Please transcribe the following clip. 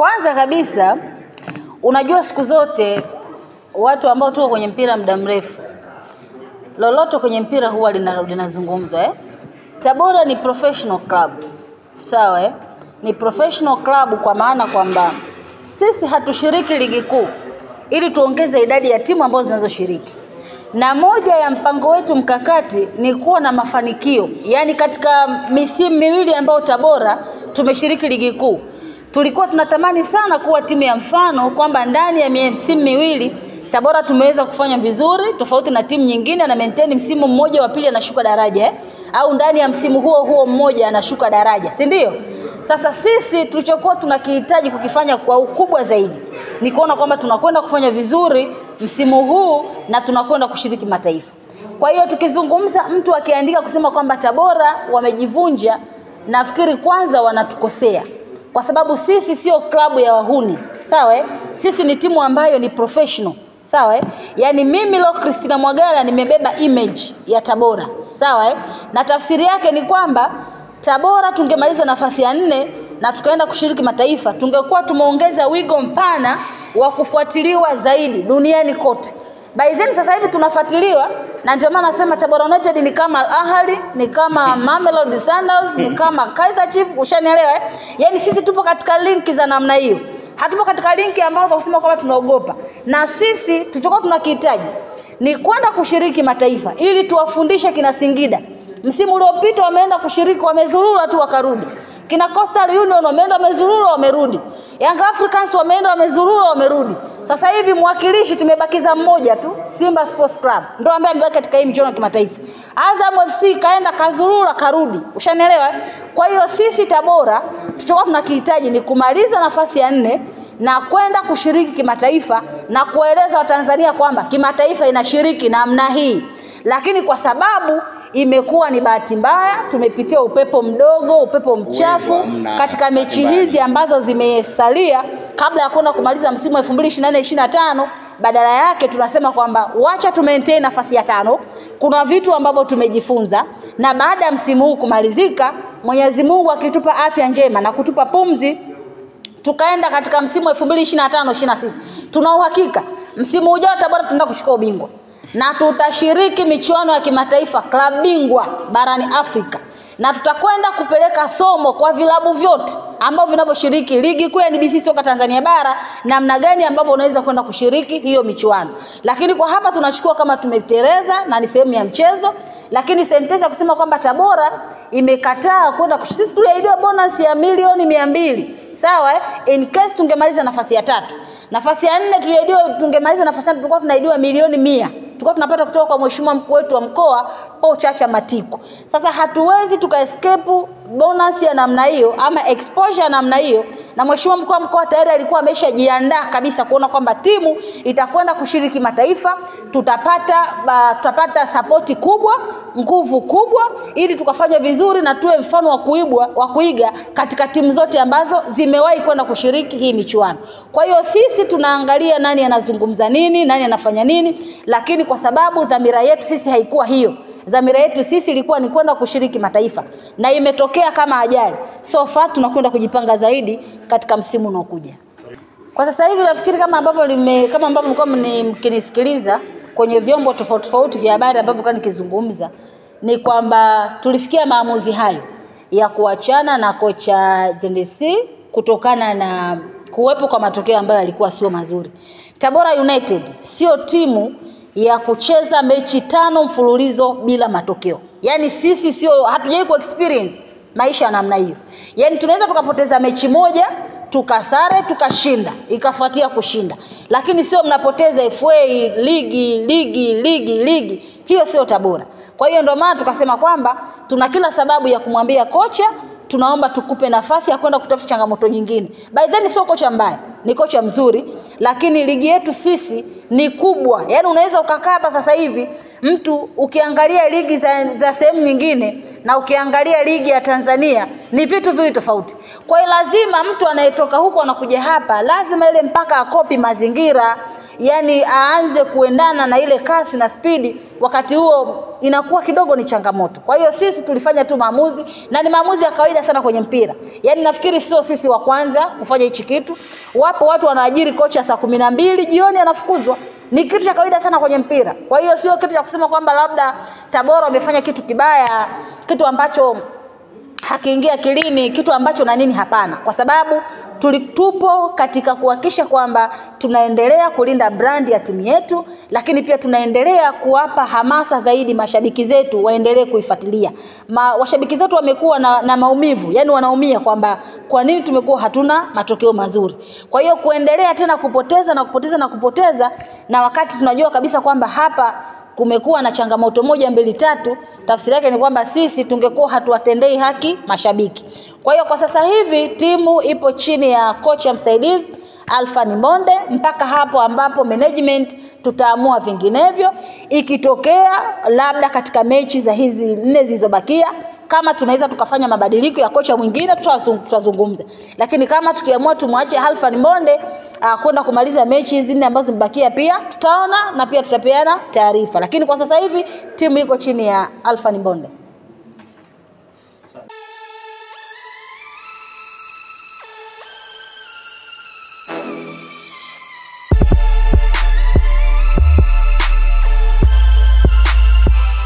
Kwanza kabisa unajua siku zote watu ambao tuko kwenye mpira muda mrefu, lolote kwenye mpira huwa linazungumzwa Tabora ni professional club. Sawa Ni professional club kwa maana kwamba sisi hatushiriki ligi kuu ili tuongeze idadi ya timu ambazo zinazoshiriki. Na moja ya mpango wetu mkakati ni kuwa na mafanikio. Yaani katika misimu miwili ambayo Tabora tumeshiriki ligi kuu, tulikuwa tunatamani sana kuwa timu ya mfano kwamba ndani ya misimu miwili Tabora tumeweza kufanya vizuri tofauti na timu nyingine na maintain msimu mmoja wa pili anashuka daraja au ndani ya msimu huo mmoja anashuka daraja, si ndio? Sasa sisi tulichokuwa tunakihitaji kukifanya kwa ukubwa zaidi ni kuona kwamba tunakwenda kufanya vizuri msimu huu na tunakwenda kushiriki mataifa. Kwa hiyo tukizungumza mtu akiandika kusema kwamba Tabora wamejivunja, nafikiri kwanza wanatukosea. Kwa sababu sisi sio klabu ya wahuni. Sawa Sisi ni timu ambayo ni professional. Sawa Yaani mimi leo Christina Mwagala nimebeba image ya Tabora. Sawa Na tafsiri yake ni kwamba Tabora tungemaliza nafasi ya 4 na tukaenda kushiriki mataifa, tungekuwa tumeongeza wigo mpana wa kufuatiliwa zaidi duniani kote. Baizeni sasa hivi tunafuatiliwa, na ndio maana nasema Tabora United ni kama Al Ahly, ni kama Mamelodi Sundowns, ni kama Kaizer Chiefs, ushanielewa Yaani sisi tupo katika linki za namna hiyo. Hatupo katika linki ambazo kusema kwamba tunaogopa. Na sisi tulichokuwa tunakihitaji ni kwenda kushiriki mataifa ili tuwafundishe kina Singida. Msimu uliopita wameenda kushiriki, wamezurura tu wakarudi. Kina Coastal Union wameenda wamezurura wamerudi. Young Africans wameenda wamezurura wamerudi. Sasa hivi mwakilishi tumebakiza mmoja tu, Simba Sports Club. Ndio ambaye amebaki katika hii michuano ya kimataifa. Azam FC kaenda kazurura karudi. Ushanielewa Kwa hiyo sisi Tabora tulichokuwa tunakihitaji ni kumaliza nafasi ya 4 na kwenda kushiriki kimataifa na kueleza Watanzania kwamba kimataifa inashiriki namna hii. Lakini kwa sababu imekuwa ni bahati mbaya, tumepitia upepo mdogo, upepo mchafu katika mechi hizi ambazo zimesalia kabla ya kwenda kumaliza msimu 2024-2025. Badala yake tunasema kwamba wacha tu maintain nafasi ya 5. Kuna vitu ambavyo tumejifunza, na baada ya msimu huu kumalizika, Mwenyezi Mungu akitupa afya njema na kutupa pumzi, tukaenda katika msimu 2025-26. Tuna uhakika msimu ujao Tabora tunaenda kuchukua ubingwa na tutashiriki michuano ya kimataifa klabu bingwa barani Afrika, na tutakwenda kupeleka somo kwa vilabu vyote ambavyo vinavyoshiriki ligi kuu ya NBC soka Tanzania bara, namna gani ambavyo unaweza kwenda kushiriki hiyo michuano. Lakini kwa hapa tunachukua kama tumeteleza na ni sehemu ya mchezo. Lakini sentence kusema kwamba Tabora imekataa kwenda kushiriki, sisi tuliahidiwa bonus ya milioni 200. Sawa In case tungemaliza nafasi ya 3. Nafasi ya 4 tuliahidiwa tungemaliza nafasi ya 3, tulikuwa tunaidiwa milioni 100. Tulikuwa tunapata kutoka kwa mheshimiwa mkuu wetu wa mkoa Paul Chacha Matiko. Sasa hatuwezi tukaescape bonus ya namna hiyo ama exposure ya namna hiyo, na mheshimiwa mkuu wa mkoa tayari alikuwa ameshajiandaa kabisa kuona kwamba timu itakwenda kushiriki mataifa, tutapata support kubwa, nguvu kubwa, ili tukafanya vizuri na tuwe mfano wa kuiga katika timu zote ambazo zimewahi kwenda kushiriki hii michuano. Kwa hiyo sisi tunaangalia nani anazungumza nini, nani anafanya nini, lakini kwa sababu dhamira yetu sisi haikuwa hiyo. Dhamira yetu sisi ilikuwa ni kwenda kushiriki mataifa, na imetokea kama ajali. So far tunakwenda kujipanga zaidi katika msimu unaokuja. Kwa sasa hivi nafikiri kama ambavyo mlikuwa mkinisikiliza kwenye vyombo tofauti vya habari ambavyo kwa nikizungumza, ni kwamba tulifikia maamuzi hayo ya kuachana na kocha JNC kutokana na kuwepo kwa matokeo ambayo yalikuwa sio mazuri. Tabora United sio timu ya kucheza mechi 5 mfululizo bila matokeo. Yaani sisi sio, hatujai ku experience maisha ya namna hiyo. Yaani tunaweza tukapoteza mechi moja, tukasare, tukashinda, ikafuatia kushinda. Lakini sio mnapoteza FA, ligi. Hiyo sio Tabora. Kwa hiyo ndio maana tukasema kwamba tuna kila sababu ya kumwambia kocha, tunaomba tukupe nafasi ya kwenda kutafuta changamoto nyingine. By then sio kocha mbaya, ni kocha mzuri, lakini ligi yetu sisi ni kubwa. Yaani unaweza ukakaa hapa sasa hivi mtu ukiangalia ligi za sehemu nyingine na ukiangalia ligi ya Tanzania ni vitu viwili tofauti. Kwa hiyo lazima mtu anayetoka huko anakuja hapa lazima ile mpaka akopi mazingira, yani aanze kuendana na ile kasi na spidi. Wakati huo inakuwa kidogo ni changamoto. Kwa hiyo sisi tulifanya tu maamuzi, na ni maamuzi ya kawaida sana kwenye mpira. Yaani nafikiri sio sisi wa kwanza kufanya hichi kitu. Wapo watu wanaajiri kocha saa 12 jioni anafukuzwa. Ni kitu cha kawaida sana kwenye mpira. Kwa hiyo sio kitu cha kusema kwamba labda Tabora wamefanya kitu kibaya, kitu ambacho hakiingia akilini, kitu ambacho na nini, hapana. Kwa sababu tupo katika kuhakikisha kwamba tunaendelea kulinda brand ya timu yetu, lakini pia tunaendelea kuwapa hamasa zaidi mashabiki zetu waendelee kuifuatilia. Washabiki zetu wamekuwa na maumivu, yani wanaumia kwamba kwa nini tumekuwa hatuna matokeo mazuri. Kwa hiyo kuendelea tena kupoteza na wakati tunajua kabisa kwamba hapa kumekuwa na changamoto 1 2 3, tafsiri yake ni kwamba sisi tungekuwa hatuwatendei haki mashabiki. Kwa hiyo kwa sasa hivi timu ipo chini ya kocha msaidizi Alfani Mbonde mpaka hapo ambapo management tutaamua vinginevyo. Ikitokea labda katika mechi za hizi 4 zilizobakia kama tunaweza tukafanya mabadiliko ya kocha mwingine, tutazungumza. Lakini kama tukiamua tumwache Alfani Mbonde kwenda kumaliza mechi hizi 4 ambazo zimebakia, pia tutaona na pia tutapeana taarifa. Lakini kwa sasa hivi timu iko chini ya Alfani Mbonde.